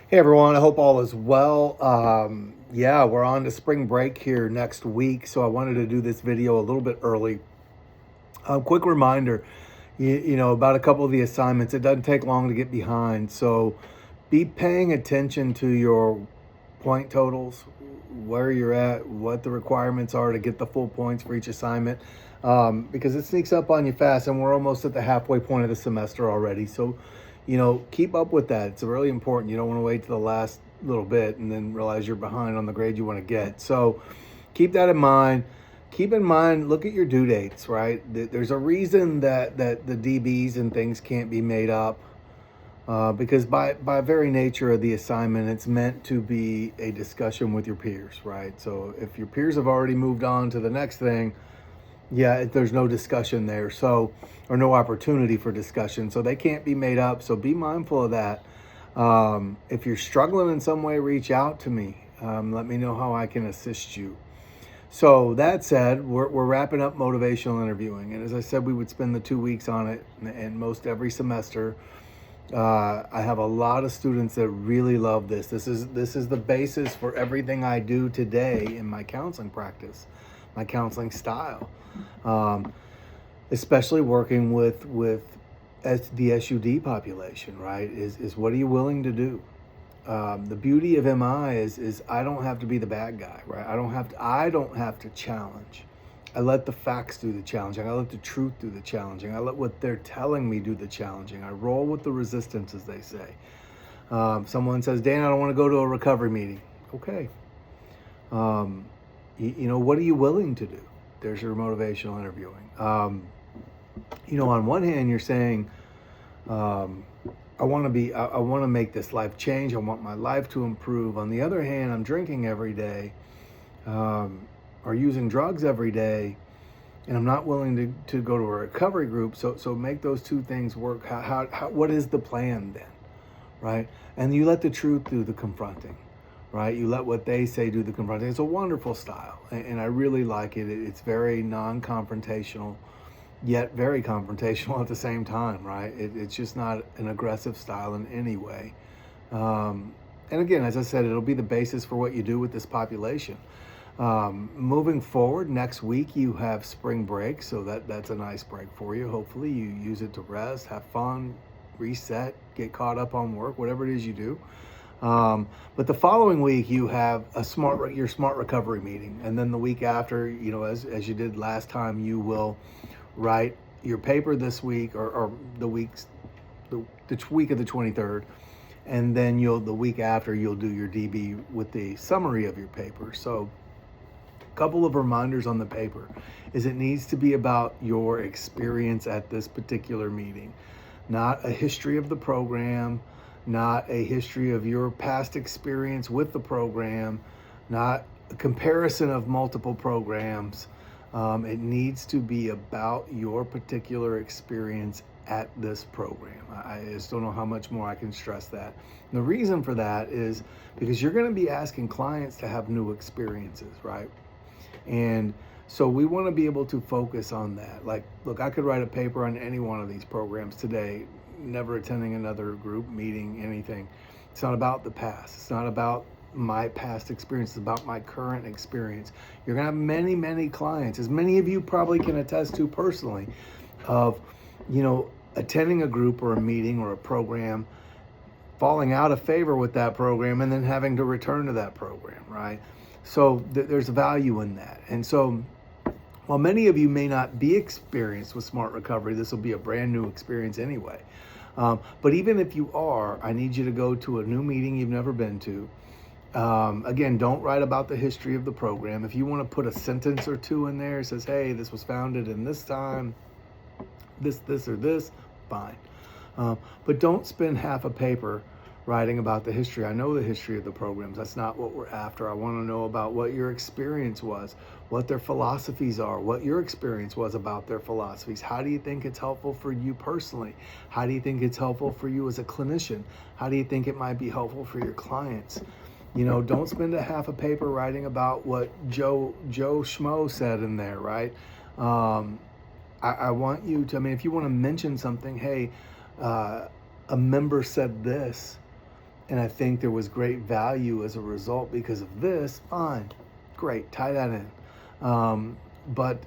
Hey everyone, I hope all is well. Yeah, we're on to spring break here next week, so I wanted to do this video a little bit early. Quick reminder, about a couple of the assignments. It doesn't take long to get behind, so be paying attention to your point totals, where you're at, what the requirements are to get the full points for each assignment, because it sneaks up on you fast, and we're almost at the halfway point of the semester already. So, keep up with that. It's really important. You don't want to wait to the last little bit and then realize you're behind on the grade you want to get. So, keep that in mind. Keep in mind, look at your due dates, right? There's a reason that the DBs and things can't be made up, because by very nature of the assignment, it's meant to be a discussion with your peers, right? So if your peers have already moved on to the next thing, yeah, there's no discussion there, so, or no opportunity for discussion, so they can't be made up. So be mindful of that. If you're struggling in some way, reach out to me. Let me know how I can assist you. So that said, we're wrapping up motivational interviewing, and as I said, we would spend the 2 weeks on it, and most every semester. I have a lot of students that really love this. This is the basis for everything I do today in my counseling practice, my counseling style, um, especially working with the SUD population. Right? Is what are you willing to do? The beauty of MI is I don't have to be the bad guy. Right? I don't have to challenge. I let the facts do the challenging. I let the truth do the challenging. I let what they're telling me do the challenging. I roll with the resistance, as they say. Someone says, Dan, I don't want to go to a recovery meeting. Okay. What are you willing to do? There's your motivational interviewing. On one hand, you're saying, I want to make this life change. I want my life to improve. On the other hand, I'm drinking every day. Are using drugs every day, and I'm not willing to go to a recovery group. So make those two things work. What is the plan then, right? And you let the truth do the confronting, right? You let what they say do the confronting. It's a wonderful style, and I really like it. It's very non-confrontational, yet very confrontational at the same time, right? It's just not an aggressive style in any way. And again, as I said, it'll be the basis for what you do with this population. Moving forward, next week you have spring break, so that's a nice break for you. Hopefully you use it to rest, have fun, reset, get caught up on work, whatever it is you do. But the following week you have your smart recovery meeting, and then the week after, as you did last time, you will write your paper this week, or the week of the 23rd. And then the week after, you'll do your DB with the summary of your paper. So couple of reminders on the paper is it needs to be about your experience at this particular meeting, not a history of the program, not a history of your past experience with the program, not a comparison of multiple programs. It needs to be about your particular experience at this program. I just don't know how much more I can stress that. And the reason for that is because you're going to be asking clients to have new experiences, right? And so we want to be able to focus on that. Like, look, I could write a paper on any one of these programs today, never attending another group meeting, anything. It's not about the past. It's not about my past experience. It's about my current experience. You're going to have many, many clients, as many of you probably can attest to personally, of, attending a group or a meeting or a program, falling out of favor with that program, and then having to return to that program, right? So there's value in that. And so while many of you may not be experienced with smart recovery, this will be a brand new experience anyway. But even if you are, I need you to go to a new meeting you've never been to. Again, don't write about the history of the program. If you want to put a sentence or two in there, it says, hey, this was founded in this time, this, or this, fine. But don't spend half a paper writing about the history. I know the history of the programs. That's not what we're after. I want to know about what your experience was, what their philosophies are, what your experience was about their philosophies. How do you think it's helpful for you personally? How do you think it's helpful for you as a clinician? How do you think it might be helpful for your clients? Don't spend a half a paper writing about what Joe Schmo said in there, right? I want you to, if you want to mention something, hey, a member said this, And I think there was great value as a result because of this. Fine, great, tie that in. But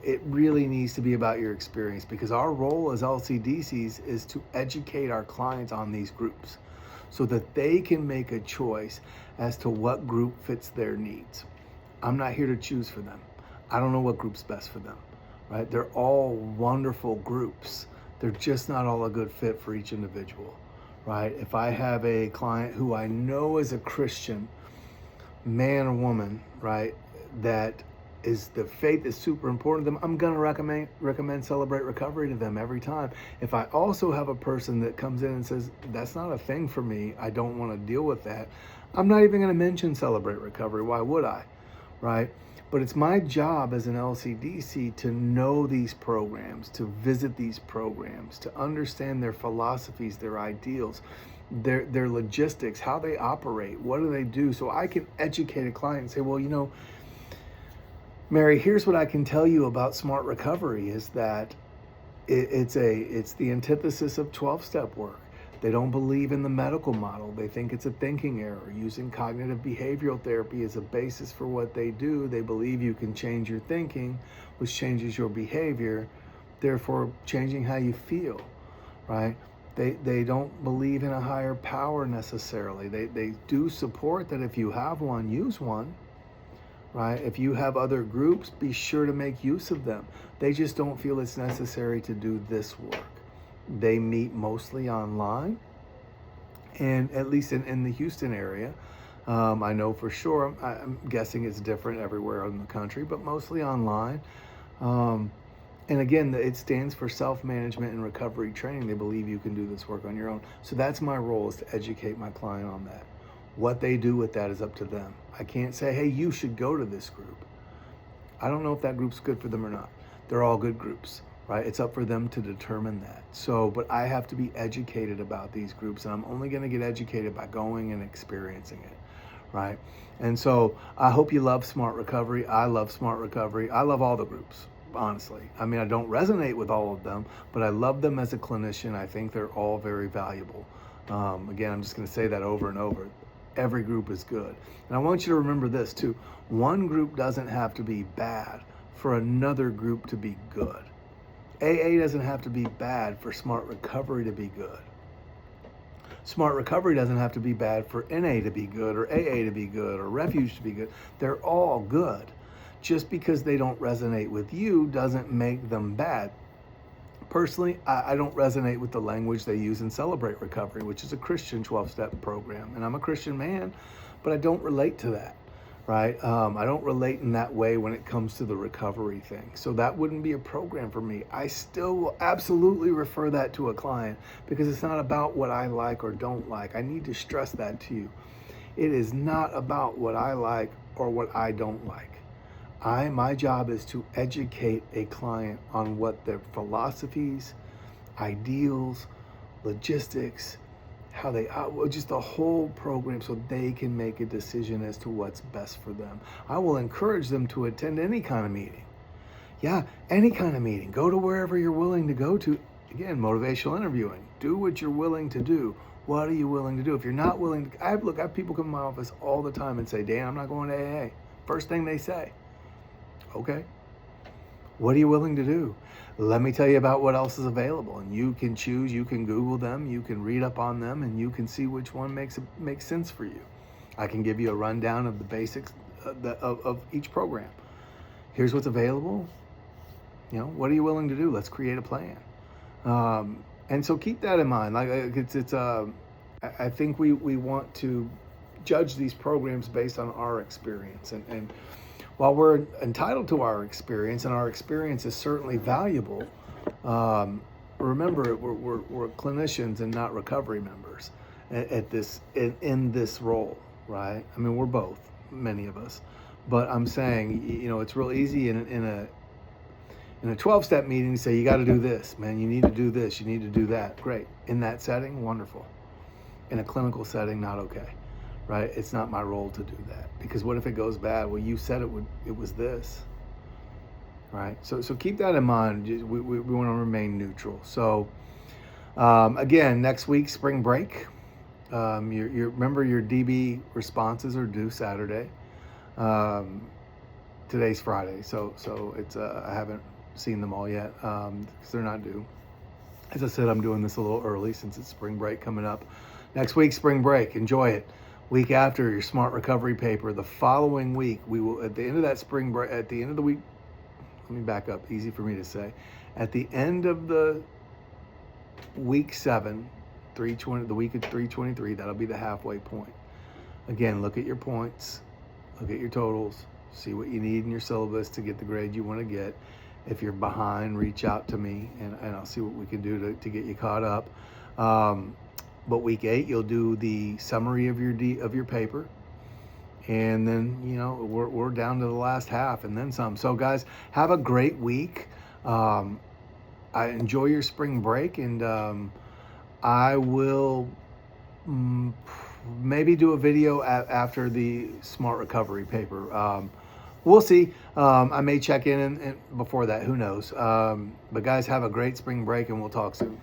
it really needs to be about your experience, because our role as LCDCs is to educate our clients on these groups so that they can make a choice as to what group fits their needs. I'm not here to choose for them. I don't know what group's best for them, right? They're all wonderful groups. They're just not all a good fit for each individual, right? If I have a client who I know is a Christian, man or woman, right, that is, the faith is super important to them, I'm going to recommend Celebrate Recovery to them every time. If I also have a person that comes in and says, that's not a thing for me, I don't want to deal with that, I'm not even going to mention Celebrate Recovery. Why would I, right? But it's my job as an LCDC to know these programs, to visit these programs, to understand their philosophies, their ideals, their logistics, how they operate, what do they do, so I can educate a client and say, well, you know, Mary, here's what I can tell you about Smart Recovery is that it's the antithesis of 12-step work. They don't believe in the medical model. They think it's a thinking error. Using cognitive behavioral therapy as a basis for what they do, they believe you can change your thinking, which changes your behavior, therefore changing how you feel, right? They don't believe in a higher power necessarily. They do support that if you have one, use one, right? If you have other groups, be sure to make use of them. They just don't feel it's necessary to do this work. They meet mostly online, and at least in the Houston area, I know for sure, I'm guessing it's different everywhere in the country, but mostly online. And again, it stands for self-management and recovery training. They believe you can do this work on your own. So that's my role, is to educate my client on that. What they do with that is up to them. I can't say, hey, you should go to this group. I don't know if that group's good for them or not. They're all good groups, right? It's up for them to determine that. So, but I have to be educated about these groups, and I'm only going to get educated by going and experiencing it, right? And so I hope you love Smart Recovery. I love Smart Recovery. I love all the groups, honestly. I mean, I don't resonate with all of them, but I love them as a clinician. I think they're all very valuable. Again, I'm just going to say that over and over. Every group is good. And I want you to remember this too. One group doesn't have to be bad for another group to be good. AA doesn't have to be bad for Smart Recovery to be good. Smart Recovery doesn't have to be bad for NA to be good, or AA to be good, or Refuge to be good. They're all good. Just because they don't resonate with you doesn't make them bad. Personally, I don't resonate with the language they use in Celebrate Recovery, which is a Christian 12-step program. And I'm a Christian man, but I don't relate to that, right? I don't relate in that way when it comes to the recovery thing. So that wouldn't be a program for me. I still will absolutely refer that to a client, because it's not about what I like or don't like. I need to stress that to you. It is not about what I like or what I don't like. My job is to educate a client on what their philosophies, ideals, logistics, how they, just the whole program, so they can make a decision as to what's best for them. I will encourage them to attend any kind of meeting. Yeah, any kind of meeting. Go to wherever you're willing to go to. Again, motivational interviewing. Do what you're willing to do. What are you willing to do? If you're not willing to, I have people come to my office all the time and say, Dan, I'm not going to AA. First thing they say. Okay, what are you willing to do? Let me tell you about what else is available, and you can choose. You can Google them, you can read up on them, and you can see which one makes sense for you. I can give you a rundown of the basics of each program. Here's what's available. You know, what are you willing to do? Let's create a plan. And so keep that in mind. Like I think we want to judge these programs based on our experience, and while we're entitled to our experience, and our experience is certainly valuable, remember we're clinicians and not recovery members in this role, right? I mean, we're both, many of us, but I'm saying, you know, it's real easy in a 12-step meeting to say, you got to do this, man. You need to do this. You need to do that. Great. In that setting, wonderful. In a clinical setting, not okay. Right? It's not my role to do that, because what if it goes bad? Well, you said it was this, right? So keep that in mind. We want to remain neutral. So again, next week, spring break. Remember your DB responses are due Saturday. Today's Friday, so it's I haven't seen them all yet because they're not due. As I said, I'm doing this a little early since it's spring break coming up. Next week, spring break. Enjoy it. Week after, your smart recovery paper. The following week, we will, at the end of that spring break, at the end of the week, let me back up, easy for me to say. At the end of the week 7, 320, the week of 323, that'll be the halfway point. Again, look at your points, look at your totals, see what you need in your syllabus to get the grade you want to get. If you're behind, reach out to me and I'll see what we can do to get you caught up. But week 8, you'll do the summary of your paper. And then, you know, we're down to the last half and then some. So guys, have a great week. I enjoy your spring break, and I will maybe do a video after the smart recovery paper. We'll see. I may check in and before that, who knows. But guys, have a great spring break and we'll talk soon.